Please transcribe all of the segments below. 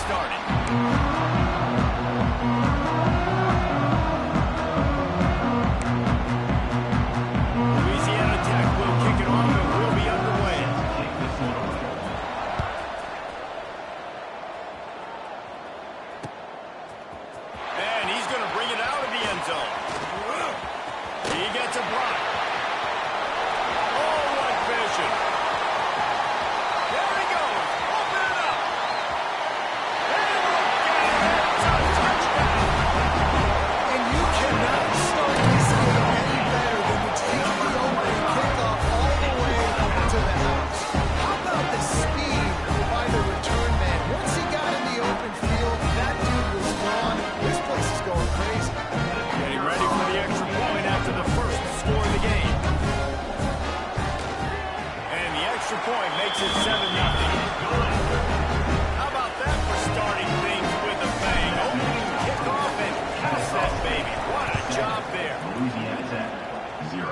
started. Louisiana Tech will kick it off and we'll be underway. And he's going to bring it out of the end zone. He gets a block. Oh, what vision. There he goes. Open it up. And look at it. It's a touchdown. And you cannot start this game any better than to take the opening kickoff all the way to the house. How about the speed by the return man? Once he got in the open field, that dude was gone. This place is going crazy. Getting ready for the extra point after the first score of the game. And the extra point makes it 7-0. How about that for starting things with a bang? Opening kickoff and pass that baby. What a job there. Louisiana Tech, 0.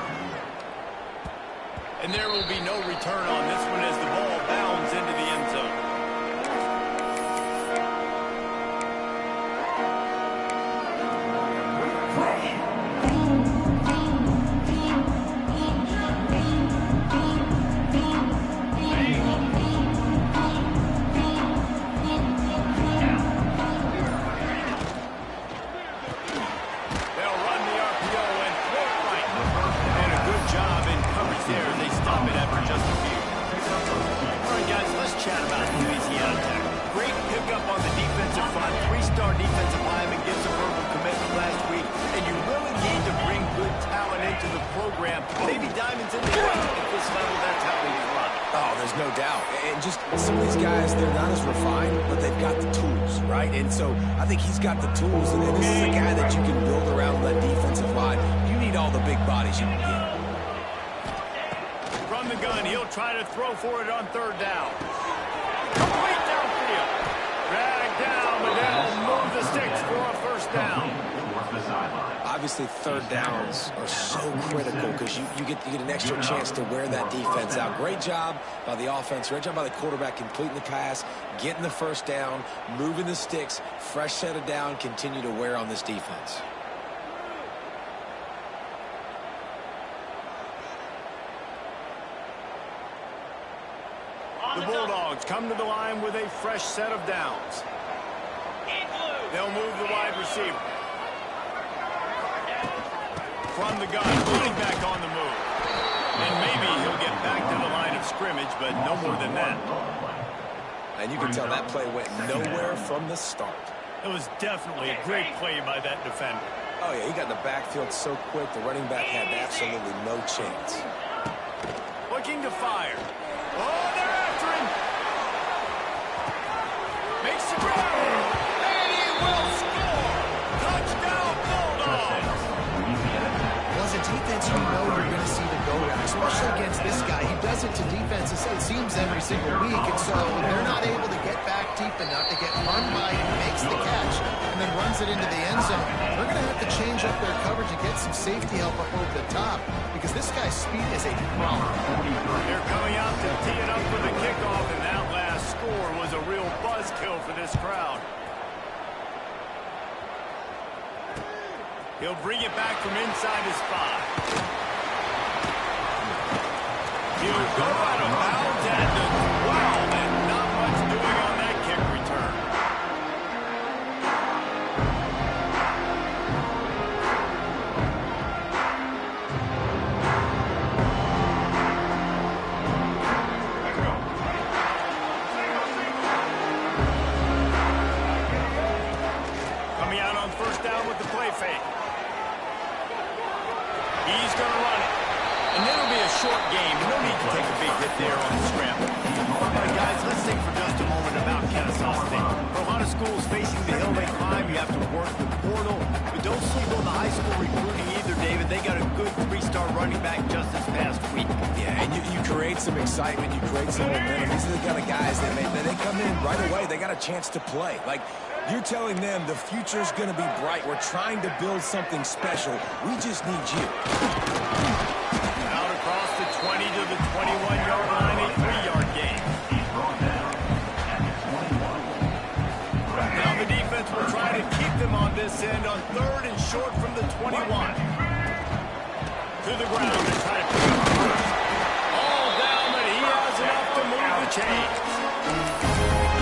And there will be no return on this one as the ball bounds into the end zone. They'll run the RPO and throw it right. And a good job in coverage there as they stop it after just a few. All right, guys, let's chat about Louisiana Tech. Great pickup on the defensive front. 3-star defensive lineman gives a verbal commitment last week. And you really need to bring good talent into the program. Maybe diamonds in the rough at this level. That's how they run. Oh, there's no doubt. And just some of these guys, they're not as refined, but they've got the tools, right? And so I think he's got the tools, and this is a guy that you can build around that defensive line. You need all the big bodies you can get. From the gun, he'll try to throw for it on third down. Complete downfield. Drag down, but they'll move the sticks for a first down. Obviously, third downs are so critical because you get an extra chance to wear that defense out. Great job by the offense. Great job by the quarterback completing the pass, getting the first down, moving the sticks, fresh set of down, continue to wear on this defense. The Bulldogs come to the line with a fresh set of downs. They'll move the wide receiver. From the gun, running back on the move. And maybe he'll get back to the line of scrimmage, but no more than that. And you can tell that play went nowhere from the start. It was definitely a great play by that defender. Oh, yeah, he got in the backfield so quick, the running back had absolutely no chance. Looking to fire. Oh, they're after him. Makes the grab. And he will score. Touchdown, Bulldogs. Well, as a defense, you know you're going to see the go-route, especially against this guy. He does it to defenses, it seems, every single week, and so they're not able to get back deep enough to get run by him, makes the catch, and then runs it into the end zone. They're going to have to change up their coverage and get some safety help up over the top because this guy's speed is a problem. They're coming out to tee it up for the kickoff, and that last score was a real buzzkill for this crowd. He'll bring it back from inside his 5. He'll go out of bounds at the 12, and not much doing on that kick return. Coming out on first down with the play fake. He's going to run it. And it'll be a short game. No need to take a big hit there on the scramble. All right, guys, let's think for just a moment about Kennesaw State. For a lot of schools facing the hill they climb, you have to work the portal. But don't sleep on the high school recruiting either, David. They got a good 3-star running back just this past week. Yeah, and you create some excitement, you create some momentum. These are the kind of guys that they come in right away. They got a chance to play. Like, you're telling them the future's going to be bright. We're trying to build something special. We just need you. Out across the 20 to the 21-yard line, a 3-yard gain. this end on 3rd and short from the 21. To the ground and try to pick up first. All down, but he has enough to move the chains.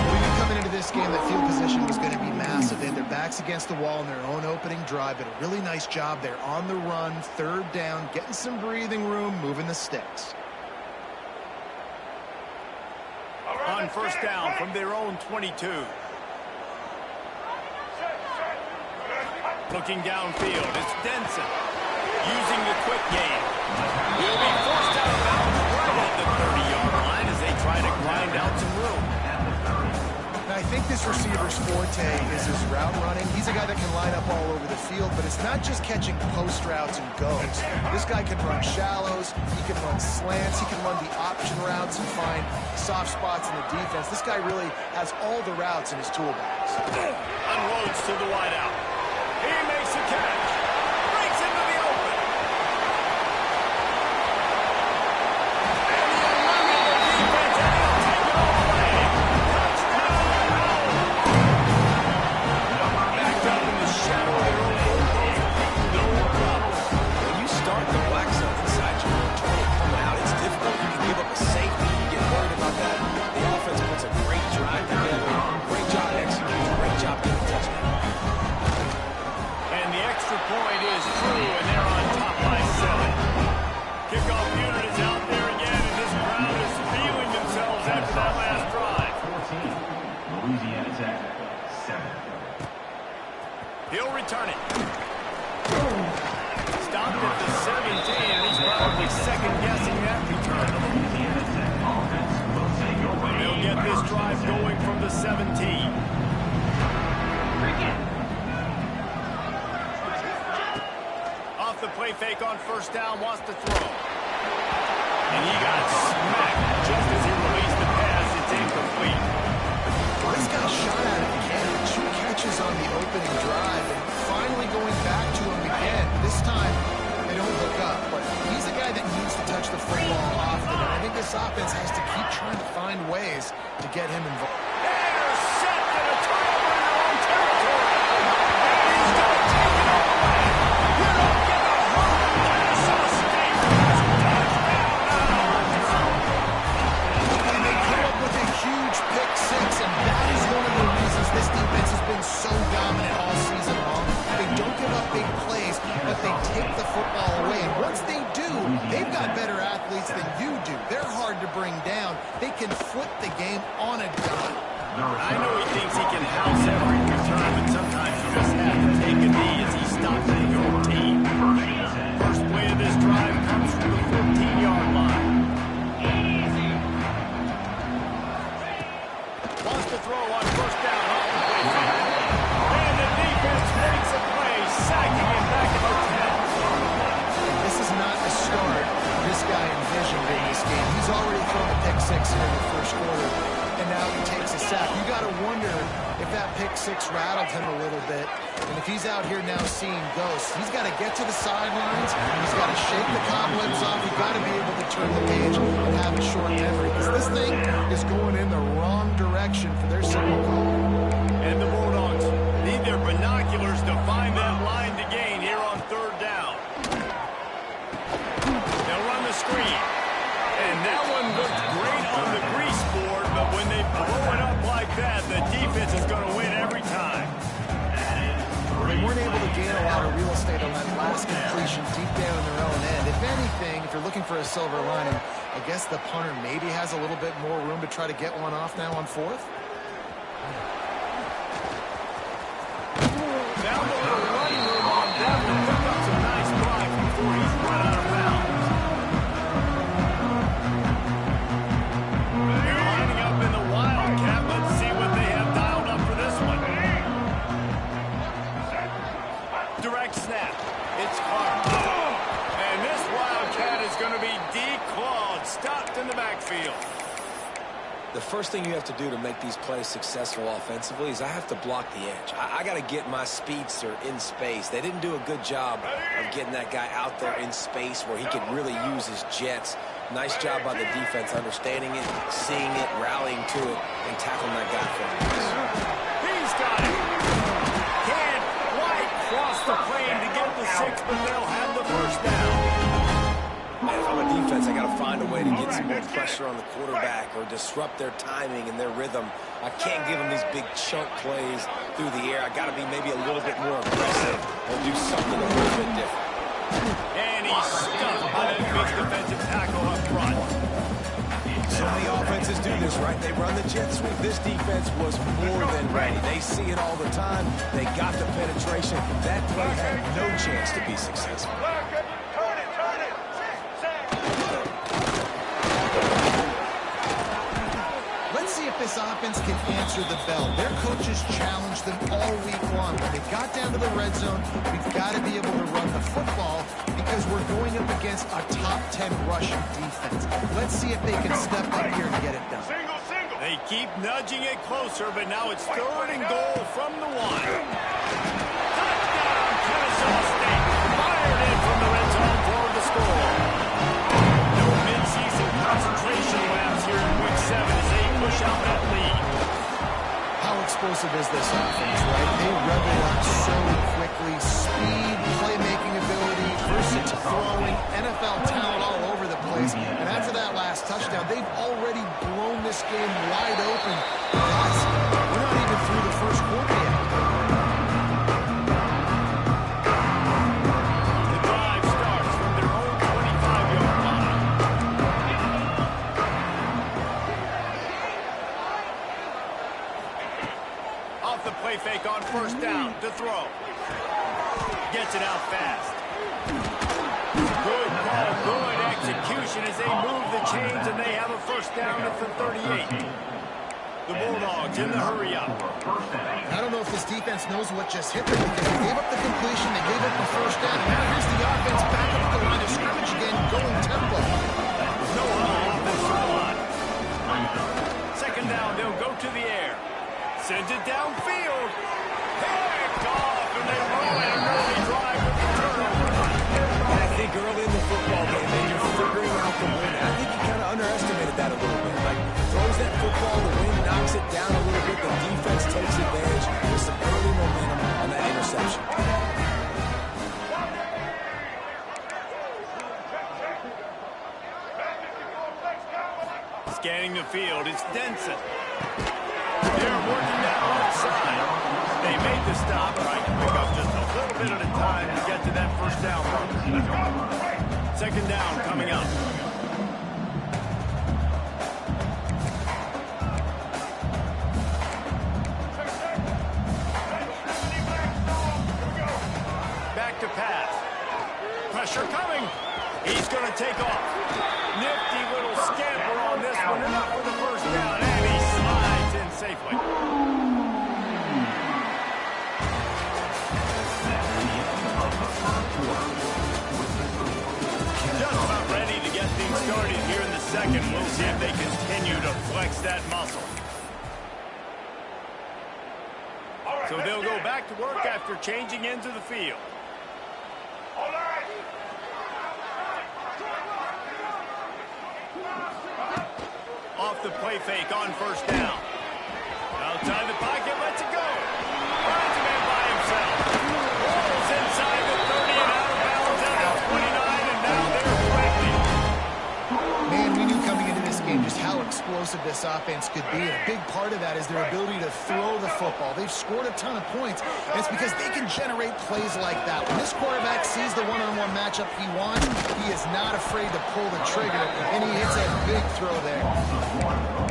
We knew coming into this game that field position was going to be massive. They had their backs against the wall in their own opening drive, but a really nice job there on the run, 3rd down, getting some breathing room, moving the sticks. On 1st down from their own 22. Looking downfield, it's Denson using the quick game. He'll be forced out of bounds right at the 30-yard line as they try to grind out some room. Now, I think this receiver's forte is his route running. He's a guy that can line up all over the field, but it's not just catching post routes and goes. This guy can run shallows, he can run slants, he can run the option routes and find soft spots in the defense. This guy really has all the routes in his toolbox. Unloads to the wideout. He makes a catch. Breaks into the open. And the eliminated defense, and he'll take it all away. Touchdown! Backed up in the shadow of their own goalpost. No problem. When you start the black zone inside your own 20 coming out, it's difficult. You can give up a safety. You get worried about that. The offense puts a great drive together. Great job executing. Great job getting a touchdown. And the extra point is through, and they're on top by 7. Kickoff unit is out there again, and this crowd is feeling themselves after that last drive. 14. Louisiana Tech, 7. He'll return it. Stopped at the 17, and he's probably second-guessing that return. Louisiana Tech offense will take away. They'll get this drive going from the 17. Off the play fake on 1st down, wants to throw. And he got smacked just as he released the pass. It's incomplete. Well, this guy shot out of the cannon. 2 catches on the opening drive, and finally going back to him again. This time, they don't look up, but he's a guy that needs to touch the football often, and I think this offense has to keep trying to find ways to get him involved. Intercept and a turnover in their own territory. And he's going to take it all away. You don't get a home in Kennesaw State. Touchdown now. And they come up with a huge pick 6, and that is one of the reasons this defense has been so dominant all season long. They don't give up big plays, but they take the football away. And once they do, they've got better athletes than you do. They're hard to bring down. They can flip the game on a dime. I know he thinks he can house every return, but sometimes you just have to take a knee as he stops at his own team. First play of this drive comes from the 14-yard line. Wants to throw on 1st down. Off the play fake. And the defense makes a play, sacking him back at the 10. This is not the start this guy envisioned in this game. He's already thrown a pick 6 here in the 1st quarter, and now he takes a sack. You got to wonder if that pick 6 rattled him a little bit, and if he's out here now seeing ghosts. He's got to get to the sidelines. He's got to shake the cobwebs off. You've got to be able to turn the page and have a short memory, because this thing is going in the wrong direction for their signal call. And the Bulldogs need their binoculars to find that line to gain here on 3rd down. They'll run the screen. And that one looked great on the grease board, but when they blow it up like that, the defense is going to win every time. They weren't able to gain a lot of real estate on that last completion deep down in their own end. If anything, if you're looking for a silver lining, I guess the punter maybe has a little bit more room to try to get one off now on 4th. Now the little run room on them to pick up some nice drive before he's run out of bounds. They're lining up in the Wildcat. Let's see what they have dialed up for this one. Direct snap. It's Clark. And this Wildcat is going to be declawed, stopped in the backfield. The first thing you have to do to make these plays successful offensively is I have to block the edge. I got to get my speedster in space. They didn't do a good job of getting that guy out there in space where he could really use his jets. Nice job by the defense understanding it, seeing it, rallying to it, and tackling that guy for him. He's got it. Can't. Why find a way to get some more pressure on the quarterback or disrupt their timing and their rhythm. I can't give them these big chunk plays through the air. I got to be maybe a little bit more aggressive or do something a little bit different. And he's stuck by that big defensive tackle up front. So many offenses do this, right? They run the jet sweep. This defense was more than ready. They see it all the time. They got the penetration. That play had no chance to be successful. Let's see if this offense can answer the bell. Their coaches challenged them all week long. When they got down to the red zone, we've got to be able to run the football because we're going up against a top 10 rushing defense. Let's see if they can step up here and get it done. They keep nudging it closer, but now it's 3rd and goal from the 1. Touchdown, Kennesaw State. Fired in from the red zone for the score. No mid-season concentration laps here in Week 7 as they push out that lead. How explosive is this offense, right? They rev it up so quickly. Speed, playmaking ability, versatile throwing, NFL talent all over the place. And after that last touchdown, they've already blown this game wide open. Guys, we're not even through the first quarter yet. The drive starts from their own 25-yard line. Off the play fake on 1st down to throw. Gets it out fast. Good call, good execution as they move the chains and they have a 1st down at the 38. The Bulldogs in the hurry up. I don't know if this defense knows what just hit them because they gave up the completion, they gave up the 1st down, and now here's the offense back up the line of scrimmage again, going tempo. No offensive line. 2nd down, they'll go to the air. Sends it downfield. Picked off, and they roll in an early drive with the turnover. I think early in the football game, man, you're figuring out the wind. I think you kind of underestimated that a little bit. Like, throws that football, the wind knocks it down a little bit, the defense takes advantage. There's some early momentum on that interception. Scanning the field, it's Denson. They're working that left side. They made the stop, trying to pick up just a little bit at a time to get to that 1st down run. 2nd down coming up. Back to pass. Pressure coming. He's going to take off. Nifty little scamper on this one. Enough for the 1st down, and he slides in safely. Just about ready to get things started here in the 2nd. We'll see if they continue to flex that muscle. So they'll go back to work after changing into the field. Off the play fake on 1st down. Outside the pocket, lets it go. Finds a man by himself. Rolls inside the 30 and out of bounds at the 29, and now they're threatening. Man, we knew coming into this game just how explosive this offense could be. And a big part of that is their ability to throw the football. They've scored a ton of points, and it's because they can generate plays like that. When this quarterback sees the one-on-one matchup he wants, he is not afraid to pull the trigger, and he hits a big throw there.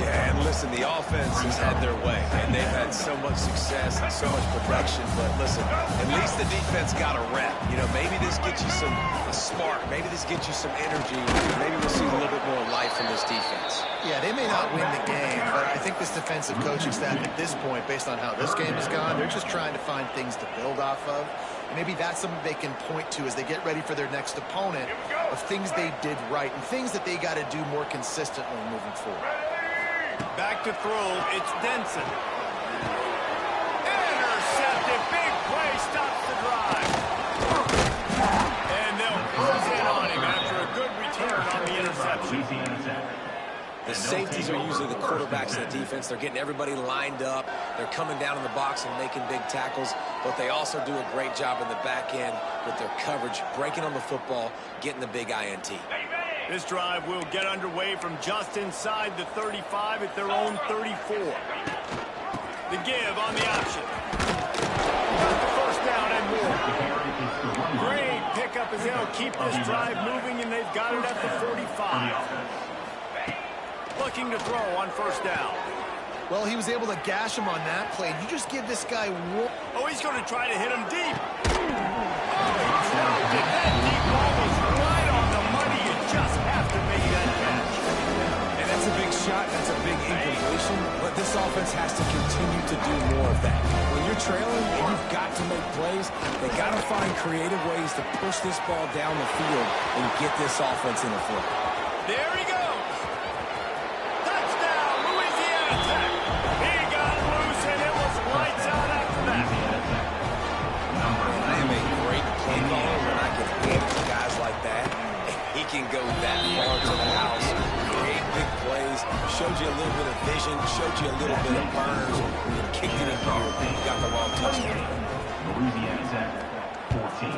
Yeah, and listen, the offense has had their way, and they've had so much success and so much production. But listen, at least the defense got a rep. You know, maybe this gets you a spark. Maybe this gets you some energy. Maybe we'll see a little bit more life from this defense. Yeah, they may not win the game, but I think this defensive coaching staff at this point, based on how this game has gone, they're just trying to find things to build off of. And maybe that's something they can point to as they get ready for their next opponent of things they did right and things that they got to do more consistently moving forward. Back to throw, it's Denson. Intercepted, big play, stops the drive. And they'll close in on him after a good return on the interception. The safeties are usually the quarterbacks of the defense. They're getting everybody lined up. They're coming down in the box and making big tackles, but they also do a great job in the back end with their coverage, breaking on the football, getting the big INT. This drive will get underway from just inside the 35 at their own 34. The give on the option. Got the first down and more. Great pickup as they'll keep this drive moving, and they've got it at the 45. Looking to throw on first down. Well, he was able to gash him on that play. You just give this guy one. Oh, he's going to try to hit him deep. Oh, he dropped it. That deep ball was right on the money. You just have to make that catch. And that's a big shot. That's a big incompletion. But this offense has to continue to do more of that. When you're trailing, you've got to make plays. They got to find creative ways to push this ball down the field and get this offense in the flow. There he goes. Touchdown, Louisiana Tech. He got loose, and it was lights out after that. I am a great play caller when I can hand it to guys like that. He can go that far to the house, create big plays, showed you a little bit of vision, showed you a little bit of burns. When you kicked it in here, you got the long touchdown. Louisiana Tech, 14.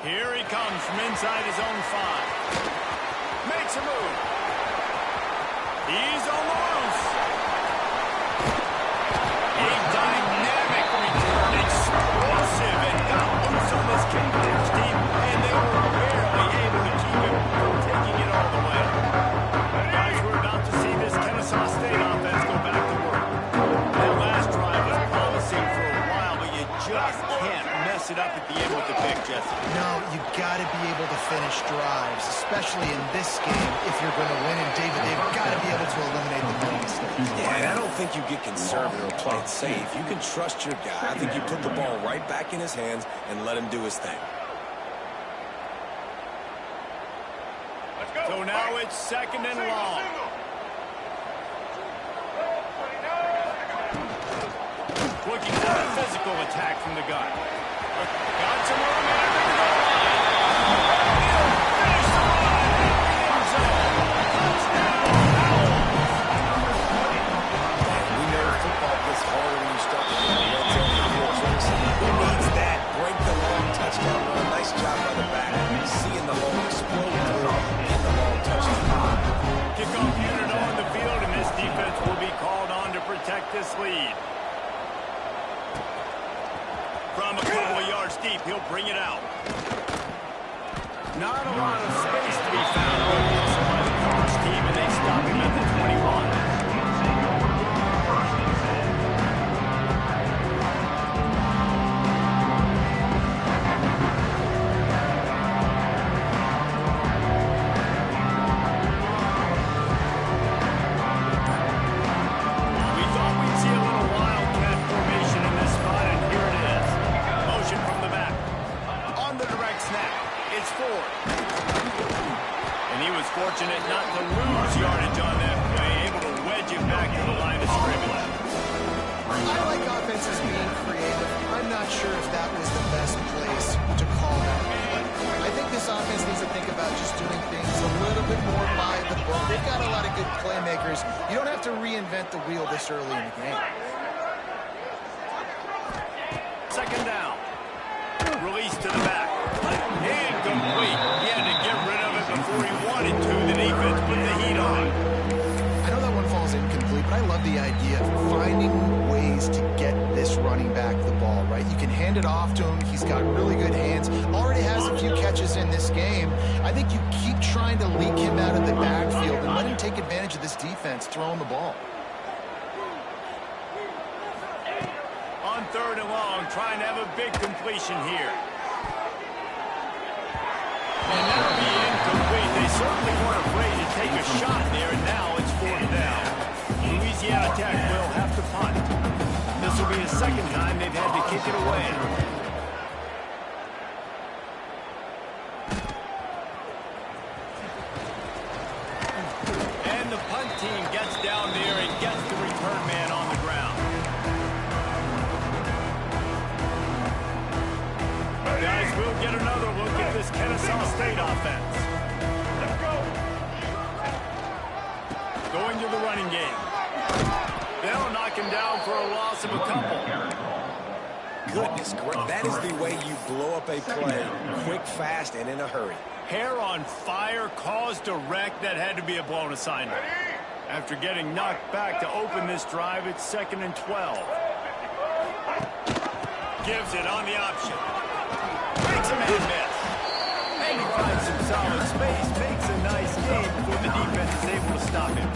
Here he comes from inside his own 5. Makes a move. He's on the loose. A dynamic return, explosive, and got loose on this Cavaliers team, and they were barely able to keep him from taking it all the way. Guys, we're about to see this Kennesaw State offense go back to work. That last drive was promising for a while, but you just can't mess it up at the end with the pick, Jesse. No, you got to be able to finish drives, especially in this game if you're going to win. And David, they've got to be able to eliminate the money mistakes. Yeah, and I don't think you get conservative or play it safe. You can trust your guy. I think you put the ball right back in his hands and let him do his thing. So now it's second and long. Looking for a physical attack from the gun. Got some room there to the goal line. He'll finish the run in the end zone. Touchdown, Owls. We know football gets harder when you start to get the red zone and field tricks. Who needs that? Break the long touchdown run. Nice job by the back. Seeing the hole explode through in the long touchdown. Kickoff unit on the field, and this defense will be called on to protect this lead. From a couple of yards deep, he'll bring it out. Not a lot of space to be found on this by the College team, and they stop him at the 21. We thought we'd see a little wildcat formation in this spot, and here it is. Motion from the back. On the direct snap. It's Ford. And he was fortunate not to lose yardage on that play, able to wedge it back to the line of scrimmage. I like offenses being creative. I'm not sure if that was the best place to call that play. I think this offense needs to think about just doing things a little bit more by the book. They've got a lot of good playmakers. You don't have to reinvent the wheel this early in the game. Second down. Release to the back. Incomplete. He had to get rid of it before he wanted to. The defense put the heat on. I know that one falls incomplete, but I love the idea of finding ways to get this running back the ball, right? You can hand it off to him. He's got really good hands. Already has a few catches in this game. I think you keep trying to leak him out of the backfield and let him take advantage of this defense throwing the ball. On third and long, trying to have a big completion here. And that'll be incomplete. They certainly weren't afraid to take a shot there, and now it's fourth down. Louisiana Tech will have to punt. This will be the second time they've had to kick it away. And the punt team gets down there and gets the return man on the ground. Guys, we'll get another look at this Kennesaw State offense. Let's go. Going to the running game. They'll knock him down for a loss of a couple. goodness. That is the way you blow up a play quick, fast, and in a hurry. Hair on fire, caused a wreck. That had to be a blown assignment. After getting knocked back to open this drive, it's 2nd and 12. Gives it on the option. Makes a man miss. And he finds some solid space. Makes a nice game before the defense is able to stop him.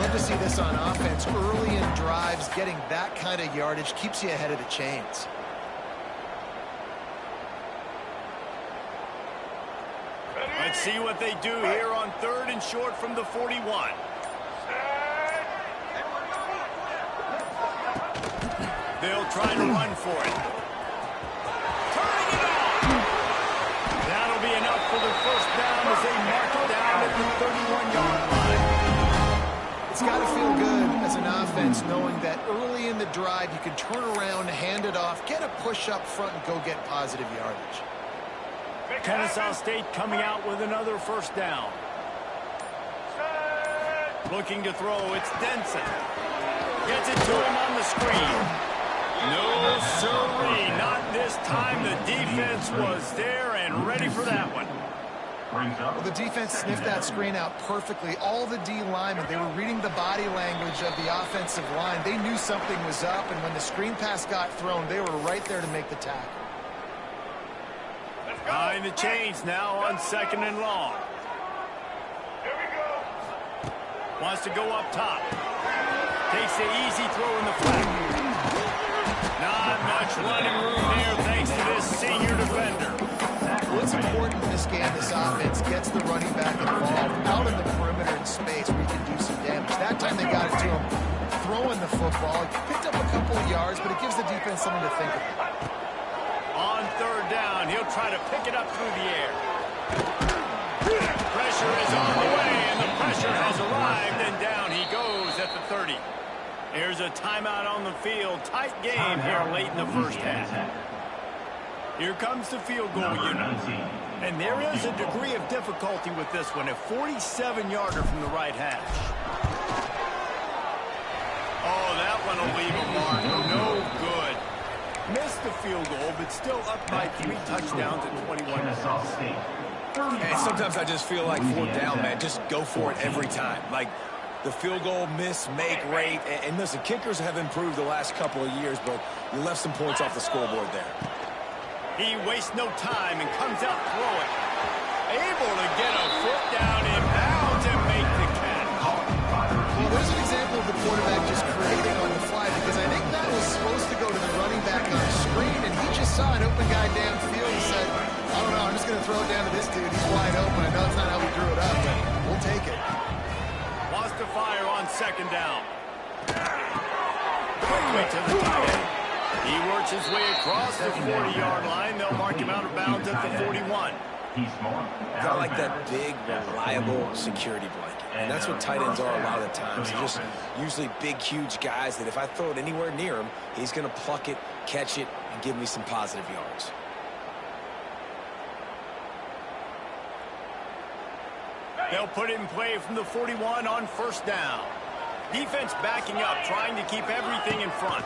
Love to see this on offense. Early in drives, getting that kind of yardage keeps you ahead of the chains. Let's see what they do here on 3rd and short from the 41. They'll try to run for it. Turning it on. That'll be enough for the first down as they mark it down at the 31-yard line. It's got to feel good as an offense knowing that early in the drive you can turn around, hand it off, get a push up front, and go get positive yardage. Kennesaw State coming out with another first down. Looking to throw, it's Denson. Gets it to him on the screen. No, sirree, not this time. The defense was there and ready for that one. Well, the defense sniffed that screen out perfectly. All the D linemen, they were reading the body language of the offensive line. They knew something was up, and when the screen pass got thrown, they were right there to make the tackle. Behind the chains now on 2nd and long. Here we go. Wants to go up top. Takes the easy throw in the flat. Not much running room there thanks to this senior defender. What's important in this game, this offense gets the running back involved out in the perimeter in space where you can do some damage. That time they got it to him throwing the football. He picked up a couple of yards, but it gives the defense something to think about. On 3rd down, he'll try to pick it up through the air. Pressure is on the way, and the pressure has arrived, and down he goes at the 30. Here's a timeout on the field. Tight game here late in the first half. Here comes the field goal unit. And there is a degree of difficulty with this one. A 47-yarder from the right hash. Oh, that one will leave a mark. No good. Missed the field goal, but still up by 3 touchdowns at 21 points. And sometimes I just feel like 4th down, man, just go for it every time. Like the field goal miss, make rate. And listen, kickers have improved the last couple of years, but you left some points off the scoreboard there. He wastes no time and comes out throwing. Able to get a foot down in bounds and make the catch. Well, there's an example of the quarterback just creating on the fly because I think that was supposed to go to the running back on the screen, and he just saw an open guy downfield and said, I don't know, I'm just going to throw it down to this dude. He's wide open. I know it's not how we drew it up, but we'll take it. Wants to fire on 2nd down. Quickly to the tight end. He works his way across the 40-yard line. They'll mark him out of bounds at the 41. I like that big, reliable security blanket. And that's what tight ends are a lot of the times. They're just usually big, huge guys that if I throw it anywhere near him, he's going to pluck it, catch it, and give me some positive yards. They'll put it in play from the 41 on 1st down. Defense backing up, trying to keep everything in front.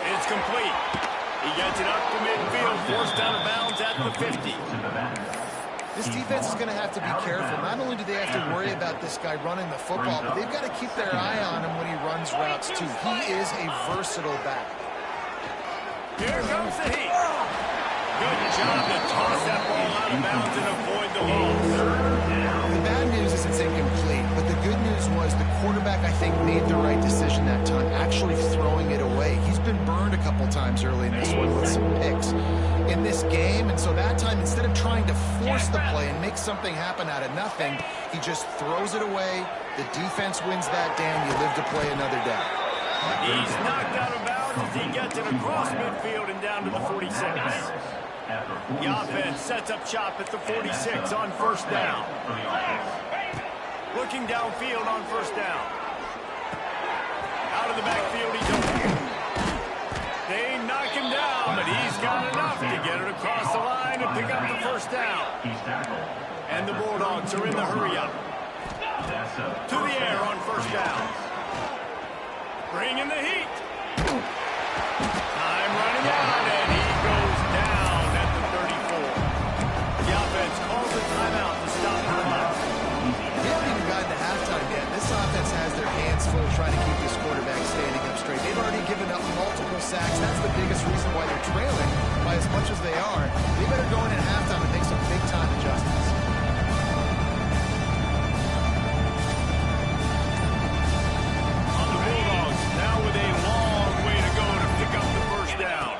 It's complete. He gets it up to midfield, forced out of bounds at the 50. This defense is going to have to be careful. Not only do they have to worry about this guy running the football, but they've got to keep their eye on him when he runs routes, too. He is a versatile back. Here comes the heat. Good job to toss that ball out of bounds and avoid the loss. The bad news is it's incomplete, but the good news was the quarterback, I think, made the right decision that time, actually throwing it away. He's been burned a couple times early in this one with some picks in this game, and so that time, instead of trying to force the play and make something happen out of nothing, he just throws it away. The defense wins that down. You live to play another day. He's knocked out of bounds as he gets it across midfield and down to the 46. The offense sets up shop at the 46 on 1st down. Looking downfield on 1st down. Out of the backfield, he's open. They knock him down, but he's got enough to get it across the line and pick up the 1st down. And the Bulldogs are in the hurry-up. To the air on 1st down. Bringing the heat. hands full trying to keep this quarterback standing up straight. They've already given up multiple sacks. That's the biggest reason why they're trailing by as much as they are. They better go in at halftime and make some big-time adjustments. On the Bulldogs, now with a long way to go to pick up the first down.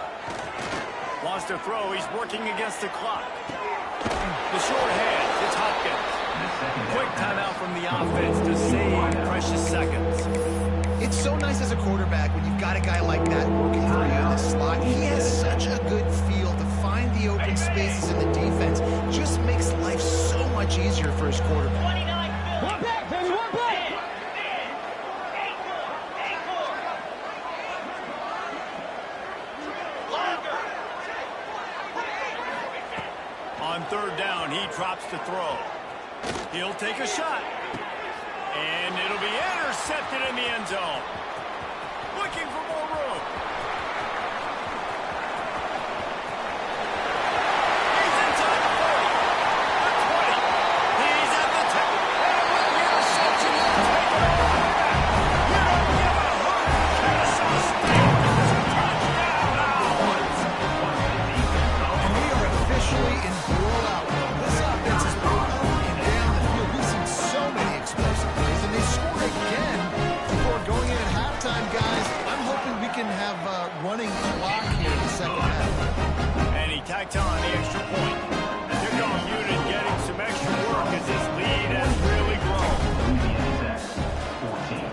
Wants to throw. He's working against the clock. The short hand. It's Hopkins. Quick timeout from the offense to save precious seconds. It's so nice as a quarterback when you've got a guy like that working for you in the slot. He has such a good feel to find the open spaces in the defense. Just makes life so much easier for his quarterback. One back, baby, one back. On third down, he drops to throw. He'll take a shot. And it'll be intercepted in the end zone. Looking for more room. He's inside the 40. The 20. He's at the 10. And with the interception, he'll take it all the way back. You don't give a hoot. Kennesaw State is a touchdown Owls. And we are officially in blowout mode. This offense is moving up and down the field. We've seen so many explosive plays, and they score again before going in at halftime, guys. I'm hoping we can have running clock here in the second half. And he tacked on the extra point. The kickoff unit getting some extra work as this lead has really grown. Louisiana Tech, 14.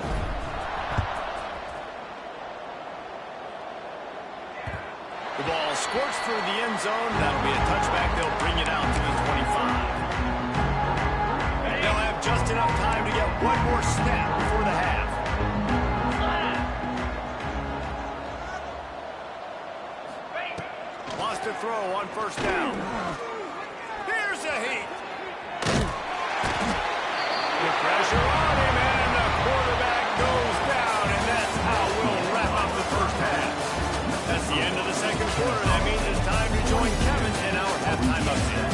The ball squirts through the end zone. That'll be a touchback. They'll bring it out to the 25. They'll have just enough time to get one more snap before the half. Wants to throw on first down. Here's a heat. The pressure on him, and the quarterback goes down, and that's how we'll wrap up the first half. That's the end of the second quarter. That means it's time to join Kevin in our halftime update.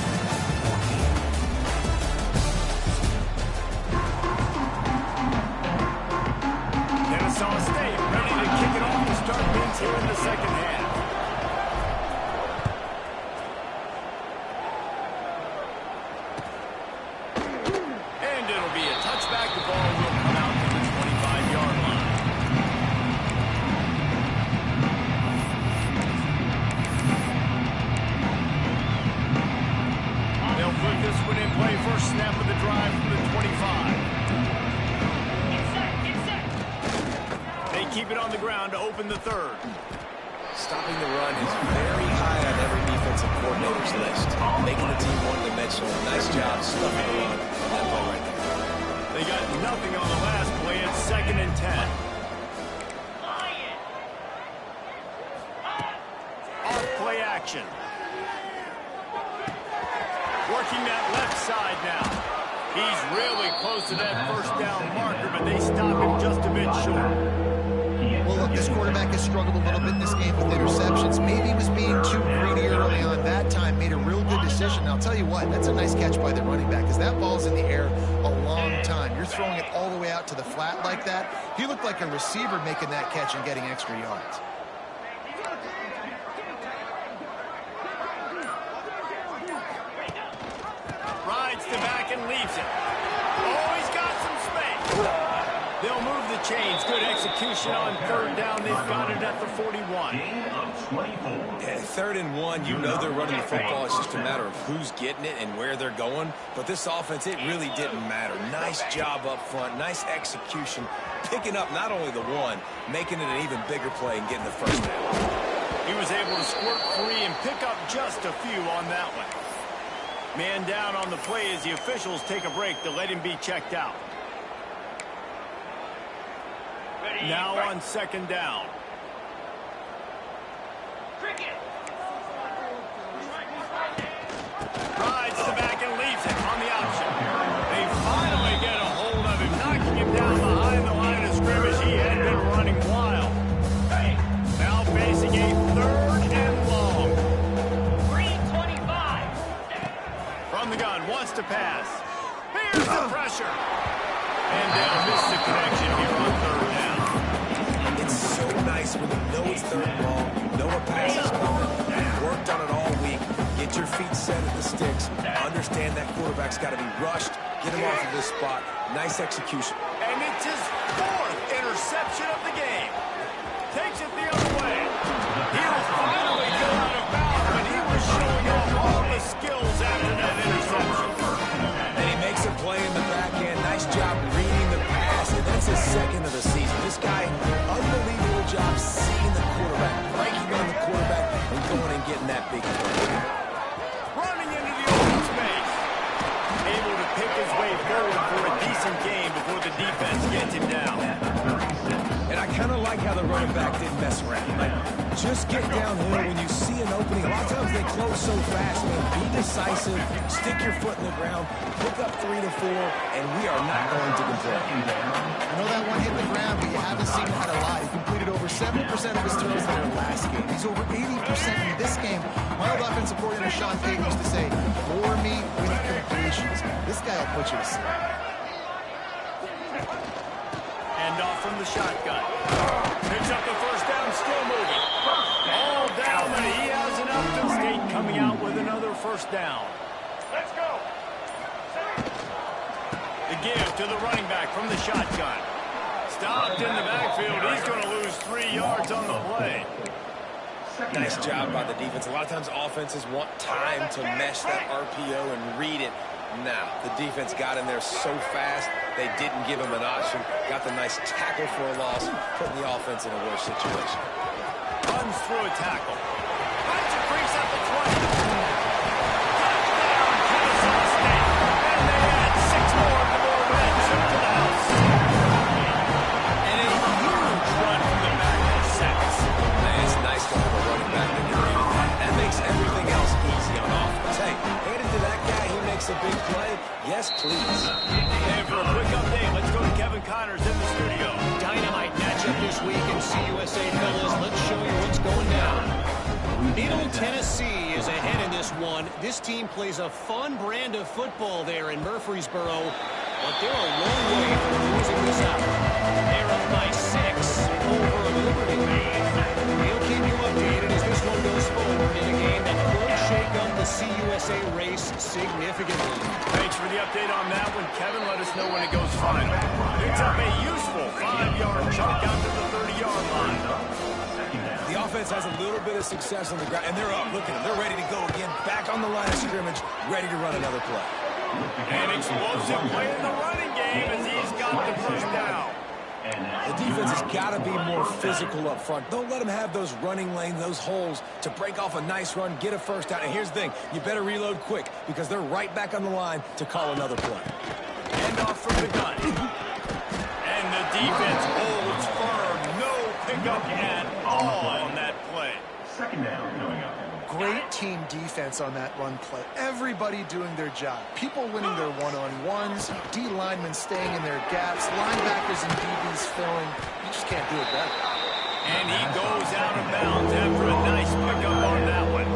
Kennesaw State ready to kick it off to start things here in the second half. And it'll be a touchback. The ball will come out to the 25-yard line. They'll put this one in play. First snap of the drive from the 25. They keep it on the ground to open the third. Stopping the run is very high on every defensive coordinator's list. Making the team one-dimensional. Nice job stopping the run on that play right there. They got nothing on the last play. It's 2nd and 10. Off play action. Working that left side now. He's really close to that first down marker, but they stop him just a bit short. Well, look, this quarterback has struggled a little bit in this game with interceptions. Maybe he was being too greedy early on. That time made a real good decision. And I'll tell you what, that's a nice catch by the running back, because that ball's in the air a long time. You're throwing it all the way out to the flat like that. He looked like a receiver making that catch and getting extra yards. Rides to back and leaves it. Oh, he's got some space. They'll move the chains. Good execution on third down. They've got it at the 41. Gain of 24. Yeah, 3rd and 1, you know they're running the football. It's just a matter of who's getting it and where they're going. But this offense, it really didn't matter. Nice job up front, nice execution. Picking up not only the one, making it an even bigger play and getting the first down. He was able to squirt free and pick up just a few on that one. Man down on the play as the officials take a break to let him be checked out. Now on 2nd down. Rides to back and leaves it on the option. They finally get a hold of him, knocking him down behind the line of scrimmage. He had been running wild. Now facing a 3rd and long. 325. From the gun, wants to pass. Here's the pressure. And they'll miss the connection here on 3rd. Get your feet set at the sticks. Understand that quarterback's got to be rushed. Get him off of this spot. Nice execution. And it's his 4th interception of the game. Takes it the other way. He will finally go out of bounds, but he was showing off all the skills after that interception. And he makes a play in the back end. Nice job reading the pass, and that's his 2nd of the season. This guy, unbelievable job seeing the quarterback, breaking on the quarterback, and going and getting that big play. Running into the open space. Able to pick his way forward for a decent game before the defense gets him down. And I kind of like how the running back didn't mess around. Like, just get downhill when you see an opening. A lot of times they close so fast, man. Be decisive, stick your foot in the ground, pick up 3 to 4, and we are not going to complain. I know that one hit the ground, but you haven't seen that a lot. He completed over 70% of his throws in their last game. He's over 80% in this game. My old offensive coordinator, Sean Payton, used to say, "Bore me with completions." This guy will put you to sleep. Hand off from the shotgun. Picks up the first down, still moving. All down, and he has enough to State coming out with another first down. Let's go. The give to the running back from the shotgun. Stopped in the backfield. He's going to lose 3 yards on the play. Nice job by the defense. A lot of times offenses want time to mesh that RPO and read it. Now, the defense got in there so fast, they didn't give him an option. Got the nice tackle for a loss, putting the offense in a worse situation. Runs through a tackle. Finds a crease at the 20. Touchdown, Kennesaw State. And they add 6 more to go with that trip to the house. And a huge run from the back of 6. Man, it's nice to have a running back that can read it. That makes everything else easy on offense. Hey, hand it to that guy, he makes a big play. Yes, please. And for a quick update, let's go to Kevin Connors in the studio. Dynamite matchup this week in CUSA, fellas. Let's show you what's going down. Middle Tennessee is ahead in this one. This team plays a fun brand of football there in Murfreesboro, but they're a long way from losing this out. They're up by 6 over Liberty. We'll keep you updated as this one goes forward in a game that could shake up the CUSA race significantly. Thanks for the update on that one, Kevin. Let us know when it goes final. Picks up a useful 5-yard chunk out to the 30-yard line. The offense has a little bit of success on the ground, and they're up. Look at them. They're ready to go again. Back on the line of scrimmage, ready to run another play. An explosive play in the running game as he's got the first down. The defense has got to be more physical up front. Don't let them have those running lanes, those holes to break off a nice run, get a first down. And here's the thing, you better reload quick because they're right back on the line to call another play. Hand off from the gun. And the defense holds firm. No pickup at all on that play. Second down coming up. Great team defense on that run play. Everybody doing their job. People winning their one-on-ones, D linemen staying in their gaps, linebackers and DBs filling. You just can't do it better. And he goes out of bounds after a nice pickup on that one.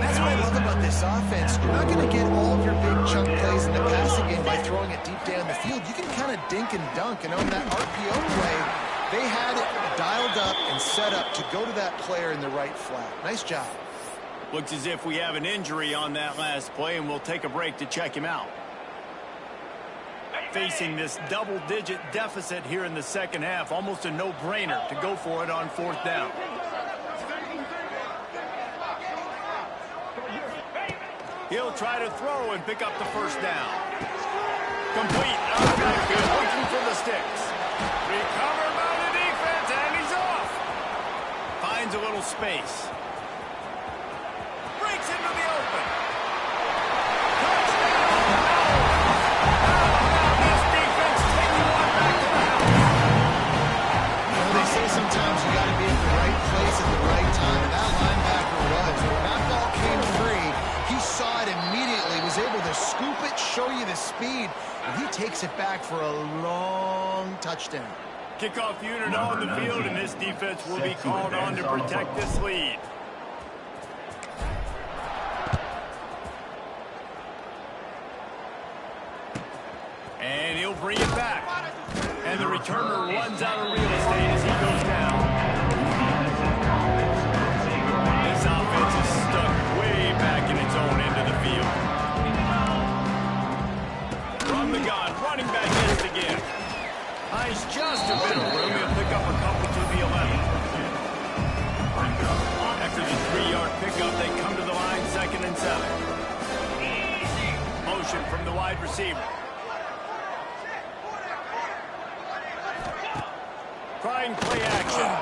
That's what I love about this offense. You're not going to get all of your big chunk plays in the passing game by throwing it deep down the field. You can kind of dink and dunk, and on that RPO play, they had it dialed up and set up to go to that player in the right flat. Nice job. Looks as if we have an injury on that last play, and we'll take a break to check him out. Facing this double-digit deficit here in the second half, almost a no-brainer to go for it on 4th down. He'll try to throw and pick up the first down. Complete out of the backfield, looking for the sticks. Recovered by the defense, and he's off. Finds a little space. Breaks into the open. Touchdown! This defense taking one back to the house. You know, they say sometimes you got to be at the right place at the right time, and that linebacker was. When that ball came free, he saw it immediately, was able to scoop it, show you the speed, and he takes it back for a long touchdown. Kickoff unit on the field, and this defense will be called on to protect this lead. And he'll bring it back. And the returner runs out of real estate as he goes down. This offense is stuck way back from the gun, running back gets again. Nice, just a bit of room. He'll pick up a couple to the 11. After the 3-yard pickup, they come to the line, 2nd and 7. Motion from the wide receiver. Trying play action.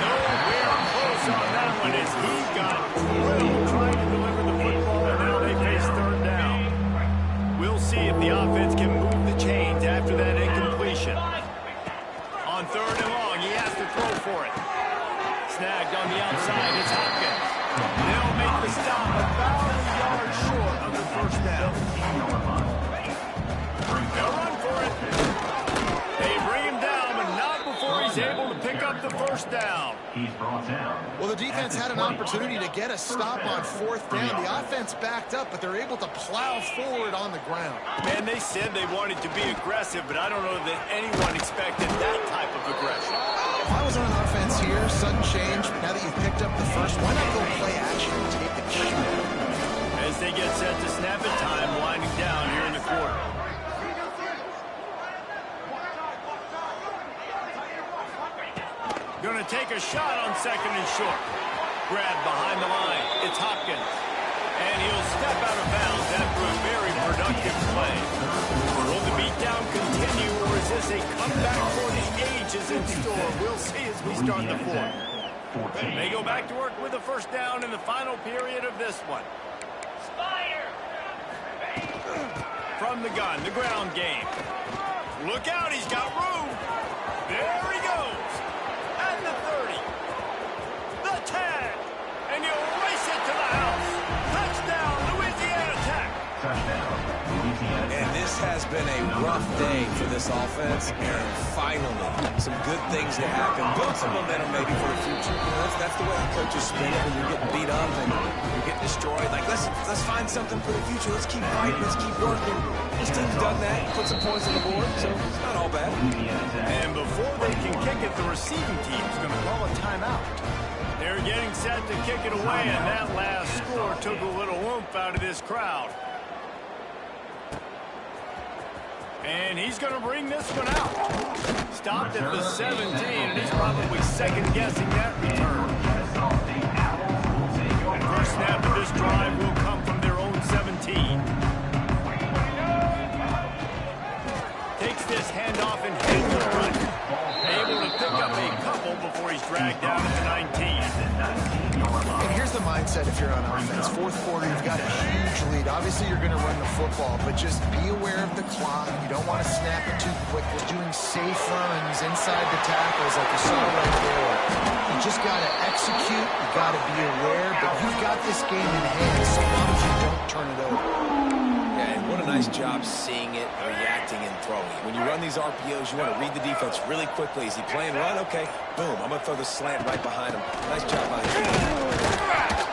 Nowhere close on that one as he got drilled trying to deliver the football, and now they face 3rd down. We'll see if the offense can move the chains after that incompletion. On 3rd and long, he has to throw for it. Snagged on the outside, it's Hopkins. They'll make the stop about a yard short of the 1st down. They'll run for it. They bring him down, but not before he's able to pick up the 1st down. He's brought down. Well, the defense had an opportunity to get a stop on 4th down. The offense backed up, but they're able to plow forward on the ground. Man, they said they wanted to be aggressive, but I don't know that anyone expected that type of aggression. If I was on offense here, sudden change, now that you've picked up the 1st, why not go play action and take it shoot? As they get set to snap it, time winding down here in the quarter. Going to take a shot on 2nd and short. Grab behind the line. It's Hopkins. And he'll step out of bounds after a very productive play. Will the beatdown continue, or is this a comeback for the ages in store? We'll see as we start the 4th. They go back to work with the 1st down in the final period of this one. From the gun, the ground game. Look out, he's got room. There he goes. At the 30. The 10. And he'll race it to the house. Touchdown, Louisiana Tech. Touchdown, Louisiana Tech. And this has been a rough day for this offense, and finally, some good things to happen. Build some momentum maybe for the future. You know, that's the way the coaches spin it when you're getting beat up and you're getting destroyed. Like, let's find something for the future. Let's keep fighting. Let's keep working. This team's done that. Put some points on the board, so it's not all bad. And before they can kick it, the receiving team's going to call a timeout. They're getting set to kick it away, and that last score took a little oomph out of this crowd. And he's going to bring this one out. Stopped at the 17, and he's probably second-guessing that return. And first snap of this drive will come from their own 17. Takes this handoff and heads to the right. Able to pick up a couple before he's dragged down at the 19. And here's the mindset if you're on offense. 4th quarter, you've got a huge lead. Obviously, you're going to run the football, but just be aware of the clock. You don't want to snap it too quick. You're doing safe runs inside the tackles like you saw right there. You just got to execute. You got to be aware, but you've got this game in hand so long as you don't turn it over. Yeah, and what a nice job seeing it, reacting, and throwing. When you run these RPOs, you want to read the defense really quickly. Is he playing run? Okay, boom, I'm going to throw the slant right behind him. Nice job by him.